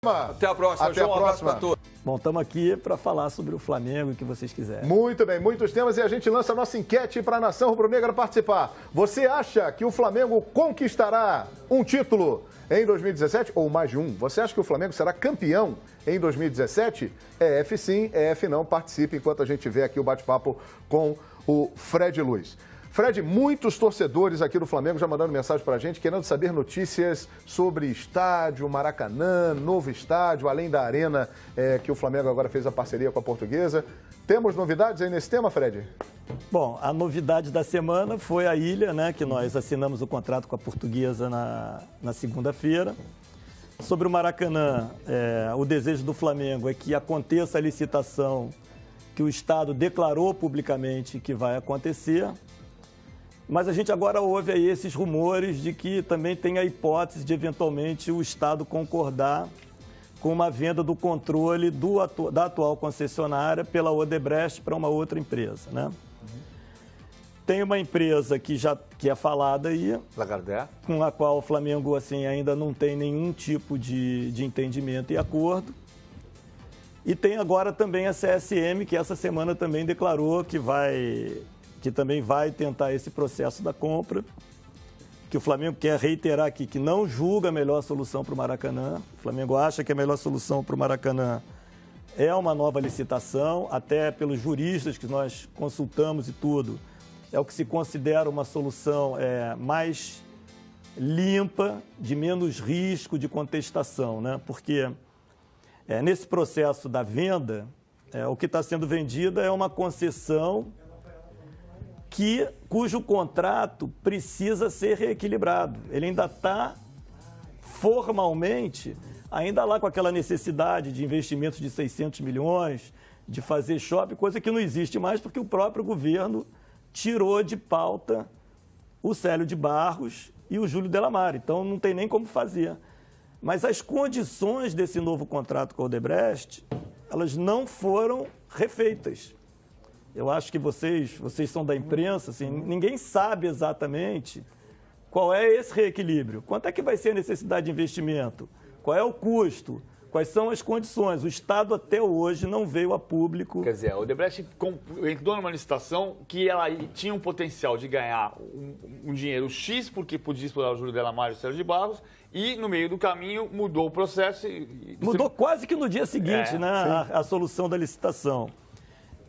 Até a próxima, Até a próxima. Pra todos. Bom, estamos aqui para falar sobre o Flamengo, o que vocês quiserem. Muito bem, muitos temas e a gente lança a nossa enquete para a Nação Rubro-Negra participar. Você acha que o Flamengo conquistará um título em 2017 ou mais de um? Você acha que o Flamengo será campeão em 2017? É F sim, é F não. Participe enquanto a gente vê aqui o bate-papo com o Fred Luiz. Fred, muitos torcedores aqui do Flamengo já mandando mensagem para a gente, querendo saber notícias sobre estádio, Maracanã, novo estádio, além da arena que o Flamengo agora fez a parceria com a Portuguesa. Temos novidades aí nesse tema, Fred? Bom, a novidade da semana foi a ilha, né, que nós assinamos o contrato com a Portuguesa na segunda-feira. Sobre o Maracanã, o desejo do Flamengo é que aconteça a licitação que o Estado declarou publicamente que vai acontecer. Mas a gente agora ouve aí esses rumores de que também tem a hipótese de, eventualmente, o Estado concordar com uma venda do controle da atual concessionária pela Odebrecht para uma outra empresa, né? Tem uma empresa que é falada aí, Lagardère, com a qual o Flamengo assim, ainda não tem nenhum tipo de entendimento e acordo. E tem agora também a CSM, que essa semana também declarou que também vai tentar esse processo da compra, que o Flamengo quer reiterar aqui que não julga a melhor solução para o Maracanã. O Flamengo acha que a melhor solução para o Maracanã é uma nova licitação, até pelos juristas que nós consultamos e tudo, é o que se considera uma solução mais limpa, de menos risco de contestação, né? Porque nesse processo da venda, o que está sendo vendido é uma concessão cujo contrato precisa ser reequilibrado. Ele ainda está formalmente, ainda lá com aquela necessidade de investimentos de 600 milhões, de fazer shopping, coisa que não existe mais porque o próprio governo tirou de pauta o Célio de Barros e o Júlio Delamare. Então não tem nem como fazer. Mas as condições desse novo contrato com a Odebrecht, elas não foram refeitas. Eu acho que vocês são da imprensa, assim, ninguém sabe exatamente qual é esse reequilíbrio. Quanto é que vai ser a necessidade de investimento? Qual é o custo? Quais são as condições? O Estado até hoje não veio a público. Quer dizer, a Odebrecht entrou numa licitação que ela tinha um potencial de ganhar um dinheiro X, porque podia explorar o Júlio Delamare e o Sérgio de Barros, e no meio do caminho mudou o processo. Mudou quase que no dia seguinte, né, a solução da licitação.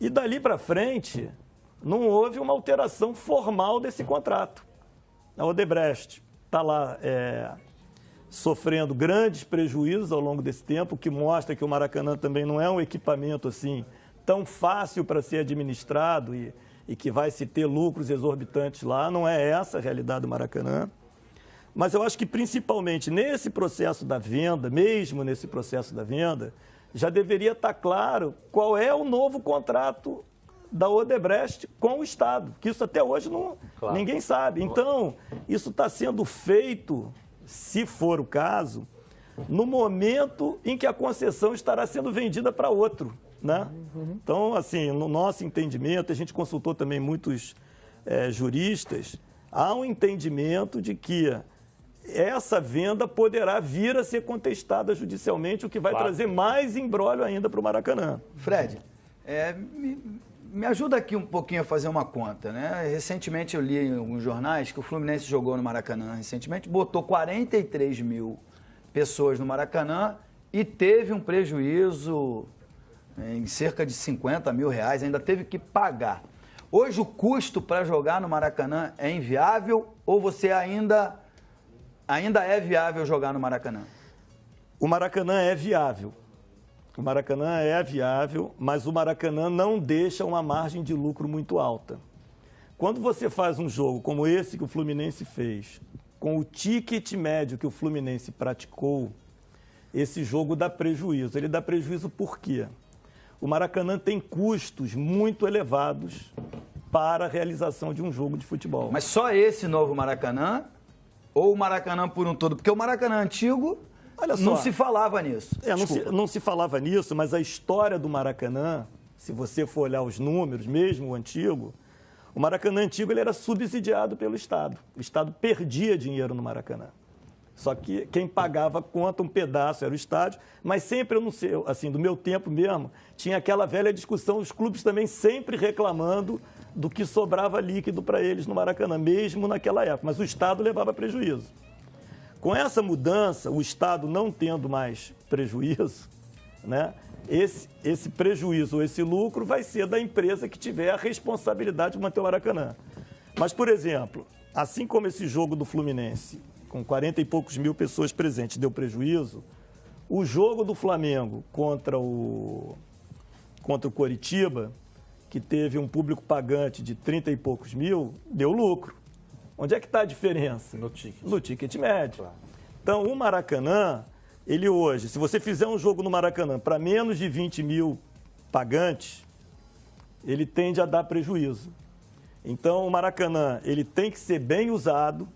E dali para frente, não houve uma alteração formal desse contrato. A Odebrecht está lá sofrendo grandes prejuízos ao longo desse tempo, o que mostra que o Maracanã também não é um equipamento assim tão fácil para ser administrado e que vai se ter lucros exorbitantes lá. Não é essa a realidade do Maracanã. Mas eu acho que principalmente nesse processo da venda, mesmo nesse processo da venda, já deveria estar claro qual é o novo contrato da Odebrecht com o Estado, que isso até hoje ninguém sabe. Então, isso está sendo feito, se for o caso, no momento em que a concessão estará sendo vendida para outro, né? Então, assim, no nosso entendimento, a gente consultou também muitos juristas, há um entendimento de que essa venda poderá vir a ser contestada judicialmente, o que vai trazer mais imbróglio ainda para o Maracanã. Fred, me ajuda aqui um pouquinho a fazer uma conta, né? Recentemente eu li em alguns jornais que o Fluminense jogou no Maracanã recentemente, botou 43 mil pessoas no Maracanã e teve um prejuízo em cerca de 50 mil reais, ainda teve que pagar. Hoje o custo para jogar no Maracanã é inviável ou você ainda é viável jogar no Maracanã? O Maracanã é viável. O Maracanã é viável, mas o Maracanã não deixa uma margem de lucro muito alta. Quando você faz um jogo como esse que o Fluminense fez, com o ticket médio que o Fluminense praticou, esse jogo dá prejuízo. Ele dá prejuízo por quê? O Maracanã tem custos muito elevados para a realização de um jogo de futebol. Mas só esse novo Maracanã ou o Maracanã por um todo? Porque o Maracanã antigo, olha só, não se falava nisso. Não se falava nisso, mas a história do Maracanã, se você for olhar os números, mesmo o antigo, o Maracanã antigo ele era subsidiado pelo Estado. O Estado perdia dinheiro no Maracanã. Só que quem pagava a conta, um pedaço era o estádio, mas sempre, eu não sei, assim, do meu tempo mesmo, tinha aquela velha discussão, os clubes também sempre reclamando do que sobrava líquido para eles no Maracanã, mesmo naquela época, mas o Estado levava prejuízo. Com essa mudança, o Estado não tendo mais prejuízo, né, esse prejuízo ou esse lucro vai ser da empresa que tiver a responsabilidade de manter o Maracanã. Mas, por exemplo, assim como esse jogo do Fluminense, com 40 e poucos mil pessoas presentes, deu prejuízo, o jogo do Flamengo contra o Coritiba, que teve um público pagante de 30 e poucos mil, deu lucro. Onde é que está a diferença? No ticket. No ticket médio. Claro. Então, o Maracanã, ele hoje, se você fizer um jogo no Maracanã para menos de 20 mil pagantes, ele tende a dar prejuízo. Então, o Maracanã, ele tem que ser bem usado,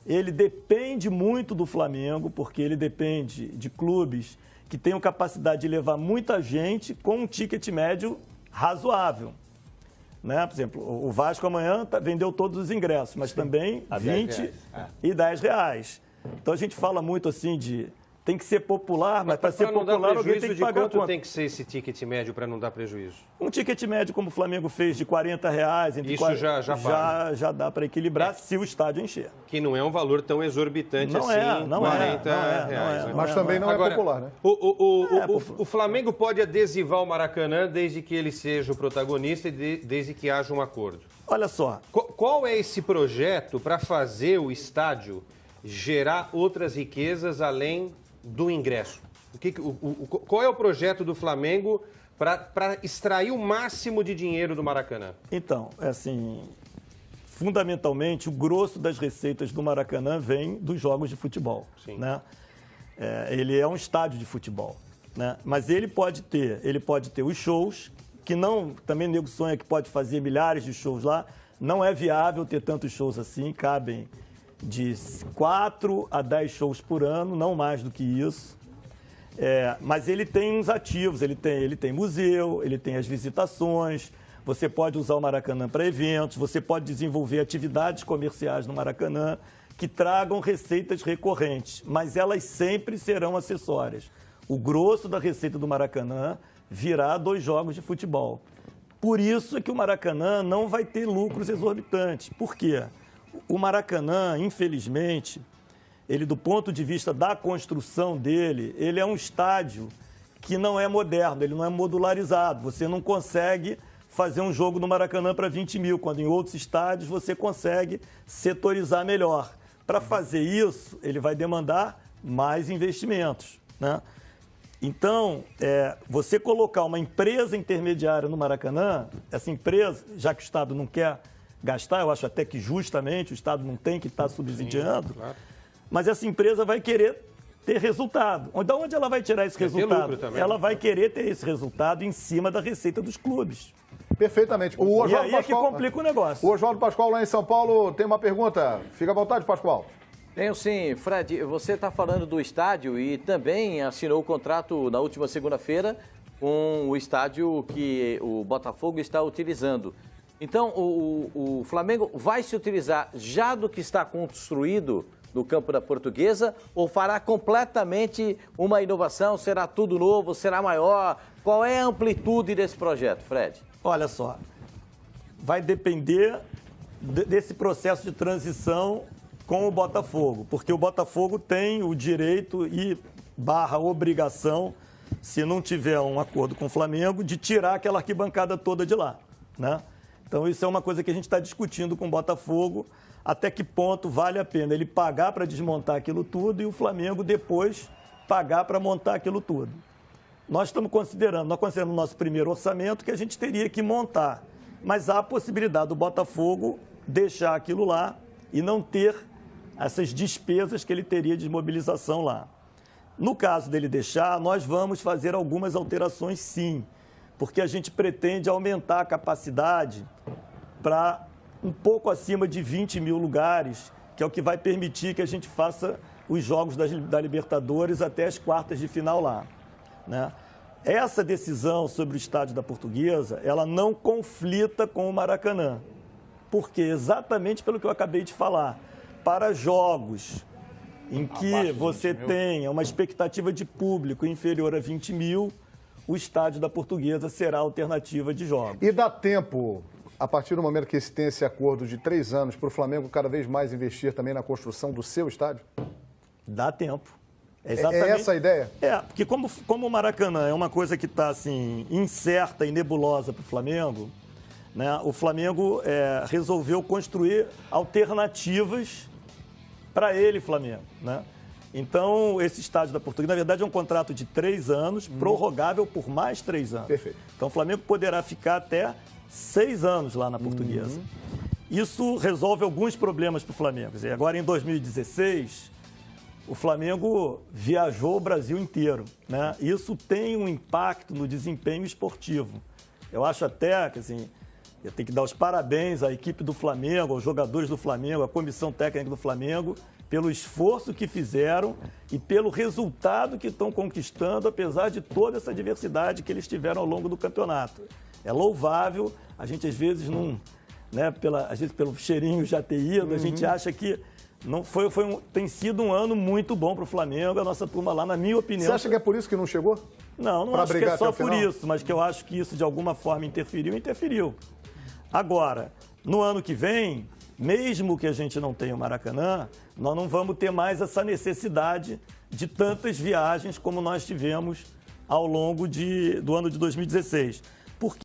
ele depende muito do Flamengo, porque ele depende de clubes que tenham capacidade de levar muita gente com um ticket médio razoável. Né? Por exemplo, o Vasco amanhã vendeu todos os ingressos, mas também a 20 e R$10. Então a gente fala muito assim de tem que ser popular, mas para ser popular alguém tem que pagar a conta. Quanto tem que ser esse ticket médio para não dar prejuízo? Um ticket médio, como o Flamengo fez, de R$40, entre isso 40, já dá para equilibrar se o estádio encher. Que não é um valor tão exorbitante não assim, não R$40. Mas também não Agora, é popular, né? O Flamengo pode adesivar o Maracanã desde que ele seja o protagonista e desde que haja um acordo. Olha só. Qual é esse projeto para fazer o estádio gerar outras riquezas além do ingresso? Qual é o projeto do Flamengo para extrair o máximo de dinheiro do Maracanã? Então, assim, fundamentalmente, o grosso das receitas do Maracanã vem dos jogos de futebol. Sim. Né? Ele é um estádio de futebol. Né? Mas ele pode ter os shows, que não, também o nego sonha que pode fazer milhares de shows lá. Não é viável ter tantos shows assim, cabem de 4 a 10 shows por ano, não mais do que isso. Mas ele tem uns ativos, ele tem museu, ele tem as visitações, você pode usar o Maracanã para eventos, você pode desenvolver atividades comerciais no Maracanã que tragam receitas recorrentes, mas elas sempre serão acessórias. O grosso da receita do Maracanã virá 2 jogos de futebol. Por isso é que o Maracanã não vai ter lucros exorbitantes. Por quê? O Maracanã, infelizmente, ele do ponto de vista da construção dele, ele é um estádio que não é moderno, ele não é modularizado. Você não consegue fazer um jogo no Maracanã para 20 mil, quando em outros estádios você consegue setorizar melhor. Para fazer isso, ele vai demandar mais investimentos, né? Então, você colocar uma empresa intermediária no Maracanã, essa empresa, já que o Estado não quer gastar, eu acho até que justamente o Estado não tem que estar subsidiando, claro. Mas essa empresa vai querer ter resultado. De onde ela vai tirar esse resultado? Também, ela vai querer ter esse resultado em cima da receita dos clubes. Perfeitamente. E aí é que complica o negócio. O Oswaldo Pascoal, lá em São Paulo, tem uma pergunta. Fica à vontade, Pascoal. Tenho sim. Fred, você está falando do estádio e também assinou o contrato na última segunda-feira com o estádio que o Botafogo está utilizando. Então, o Flamengo vai se utilizar já do que está construído no campo da Portuguesa ou fará completamente uma inovação? Será tudo novo? Será maior? Qual é a amplitude desse projeto, Fred? Olha só, vai depender desse processo de transição com o Botafogo, porque o Botafogo tem o direito e obrigação, se não tiver um acordo com o Flamengo, de tirar aquela arquibancada toda de lá, né? Então, isso é uma coisa que a gente está discutindo com o Botafogo, até que ponto vale a pena ele pagar para desmontar aquilo tudo e o Flamengo depois pagar para montar aquilo tudo. Nós consideramos no nosso primeiro orçamento que a gente teria que montar, mas há a possibilidade do Botafogo deixar aquilo lá e não ter essas despesas que ele teria de mobilização lá. No caso dele deixar, nós vamos fazer algumas alterações sim, porque a gente pretende aumentar a capacidade para um pouco acima de 20 mil lugares, que é o que vai permitir que a gente faça os jogos da Libertadores até as quartas de final lá, né? Essa decisão sobre o estádio da Portuguesa, ela não conflita com o Maracanã. Por quê? Exatamente pelo que eu acabei de falar. Para jogos em que Abaixo de você 20 mil. tenha uma expectativa de público inferior a 20 mil, o estádio da Portuguesa será a alternativa de jogos. E dá tempo, a partir do momento que se tem esse acordo de 3 anos, para o Flamengo cada vez mais investir também na construção do seu estádio? Dá tempo. É essa a ideia? Porque como o Maracanã é uma coisa que está assim, incerta e nebulosa para o Flamengo, né, o Flamengo resolveu construir alternativas para ele, Flamengo. Né? Então, esse estádio da Portuguesa, na verdade, é um contrato de 3 anos, prorrogável por mais 3 anos. Perfeito. Então, o Flamengo poderá ficar até 6 anos lá na Portuguesa. Isso resolve alguns problemas para o Flamengo. Quer dizer, agora, em 2016, o Flamengo viajou o Brasil inteiro. Né? Isso tem um impacto no desempenho esportivo. Eu acho até que, assim, eu tenho que dar os parabéns à equipe do Flamengo, aos jogadores do Flamengo, à comissão técnica do Flamengo, pelo esforço que fizeram e pelo resultado que estão conquistando, apesar de toda essa diversidade que eles tiveram ao longo do campeonato. É louvável, a gente às vezes não, né, às vezes pelo cheirinho já ter ido, a gente acha que não tem sido um ano muito bom para o Flamengo, a nossa turma lá, na minha opinião... Você acha que é por isso que não chegou? Não Pra acho que brigar é só até o por final? isso, mas que eu acho que isso de alguma forma interferiu. Agora, no ano que vem, mesmo que a gente não tenha o Maracanã, nós não vamos ter mais essa necessidade de tantas viagens como nós tivemos ao longo do ano de 2016. Porque